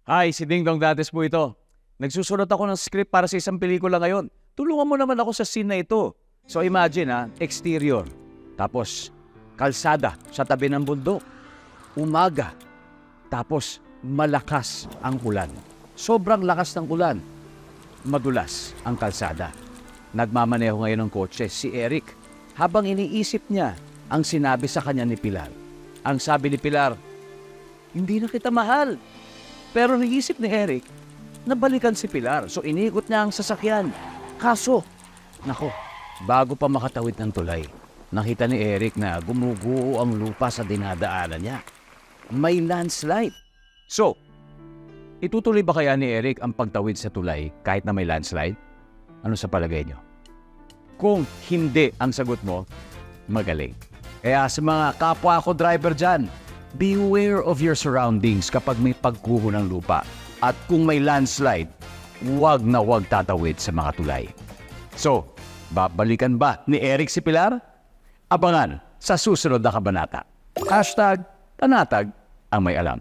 Hi, si Ding Dong Dantes po ito. Nagsusulat ako ng script para sa isang pelikula ngayon. Tulungan mo naman ako sa scene na ito. So imagine exterior. Tapos kalsada sa tabi ng bundok. Umaga. Tapos malakas ang ulan. Sobrang lakas ng ulan. Madulas ang kalsada. Nagmamaneho ngayon ng kotse si Eric. Habang iniisip niya ang sinabi sa kanya ni Pilar. Ang sabi ni Pilar, "Hindi na kita mahal." Pero naisip ni Eric na balikan si Pilar. So iniikot niya ang sasakyan. Kaso, nako, bago pa makatawid ng tulay, nakita ni Eric na gumuguho ang lupa sa dinadaanan niya. May landslide. So, itutuloy ba kaya ni Eric ang pagtawid sa tulay kahit na may landslide? Ano sa palagay niyo? Kung hindi ang sagot mo, magaling. Kaya sa mga kapwa ko driver dyan, beware of your surroundings kapag may pagguho ng lupa. At kung may landslide, huwag na huwag tatawid sa mga tulay. So, babalikan ba ni Eric si Pilar? Abangan sa susunod na kabanata. #Panatag ang may alam.